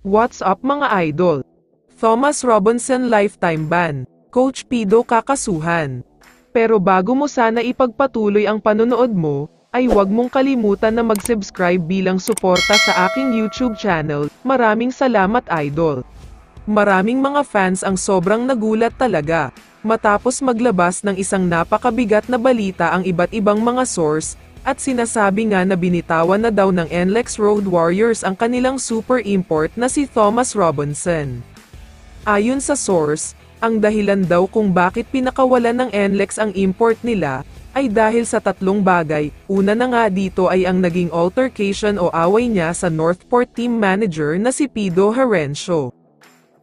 What's up mga idol? Thomas Robinson lifetime ban, Coach Pido kakasuhan. Pero bago mo sana ipagpatuloy ang panonood mo, ay huwag mong kalimutan na mag-subscribe bilang suporta sa aking YouTube channel. Maraming salamat idol. Maraming mga fans ang sobrang nagulat talaga, matapos maglabas ng isang napakabigat na balita ang iba't ibang mga source, at sinasabi nga na binitawan na daw ng NLEX Road Warriors ang kanilang super import na si Thomas Robinson. Ayon sa source, ang dahilan daw kung bakit pinakawalan ng NLEX ang import nila, ay dahil sa tatlong bagay. Una na nga dito ay ang naging altercation o away niya sa Northport team manager na si Pido Herencio.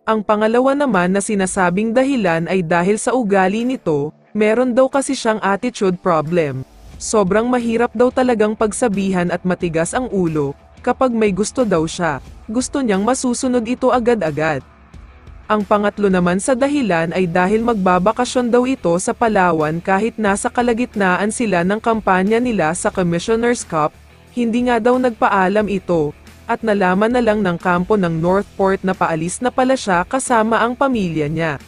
Ang pangalawa naman na sinasabing dahilan ay dahil sa ugali nito, meron daw kasi siyang attitude problem. Sobrang mahirap daw talagang pagsabihan at matigas ang ulo, kapag may gusto daw siya, gusto niyang masusunod ito agad-agad. Ang pangatlo naman sa dahilan ay dahil magbabakasyon daw ito sa Palawan kahit nasa kalagitnaan sila ng kampanya nila sa Commissioner's Cup, hindi nga daw nagpaalam ito, at nalaman na lang ng kampo ng Northport na paalis na pala siya kasama ang pamilya niya.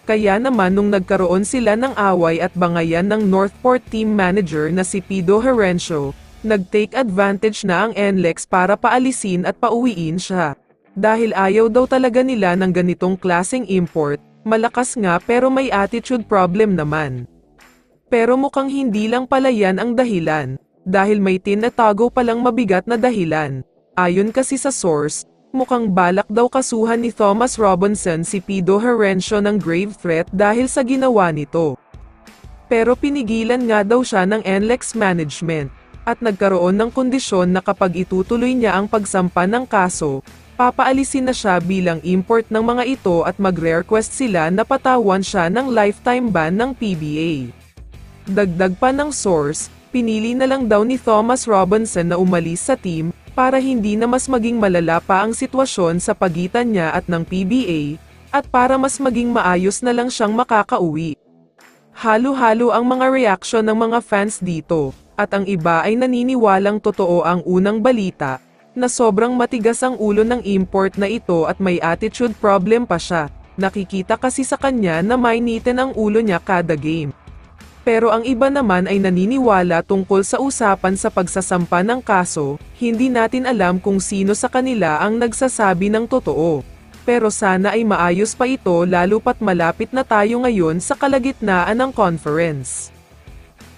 Kaya naman nung nagkaroon sila ng away at bangayan ng Northport team manager na si Pido Herencio, nag-take advantage na ang NLEX para paalisin at pauwiin siya. Dahil ayaw daw talaga nila ng ganitong klaseng import, malakas nga pero may attitude problem naman. Pero mukhang hindi lang pala yan ang dahilan, dahil may tinatago palang mabigat na dahilan. Ayon kasi sa source, mukhang balak daw kasuhan ni Thomas Robinson si Pido Herencio ng grave threat dahil sa ginawa nito. Pero pinigilan nga daw siya ng NLEX management, at nagkaroon ng kondisyon na kapag itutuloy niya ang pagsampa ng kaso, papaalisin na siya bilang import ng mga ito at magre-request sila na patawan siya ng lifetime ban ng PBA. Dagdag pa ng source, pinili na lang daw ni Thomas Robinson na umalis sa team, para hindi na mas maging malala pa ang sitwasyon sa pagitan niya at ng PBA, at para mas maging maayos na lang siyang makakauwi. Halo-halo ang mga reaksyon ng mga fans dito, at ang iba ay naniniwalang totoo ang unang balita, na sobrang matigas ang ulo ng import na ito at may attitude problem pa siya. Nakikita kasi sa kanya na mainitin ang ulo niya kada game. Pero ang iba naman ay naniniwala tungkol sa usapan sa pagsasampa ng kaso, hindi natin alam kung sino sa kanila ang nagsasabi ng totoo. Pero sana ay maayos pa ito lalo pat malapit na tayo ngayon sa kalagitnaan ng conference.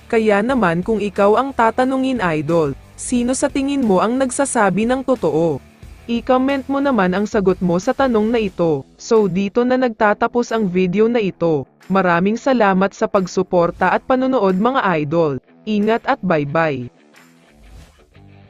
Kaya naman kung ikaw ang tatanungin idol, sino sa tingin mo ang nagsasabi ng totoo? I-comment mo naman ang sagot mo sa tanong na ito. So dito na nagtatapos ang video na ito. Maraming salamat sa pagsuporta at panonood mga idol. Ingat at bye-bye.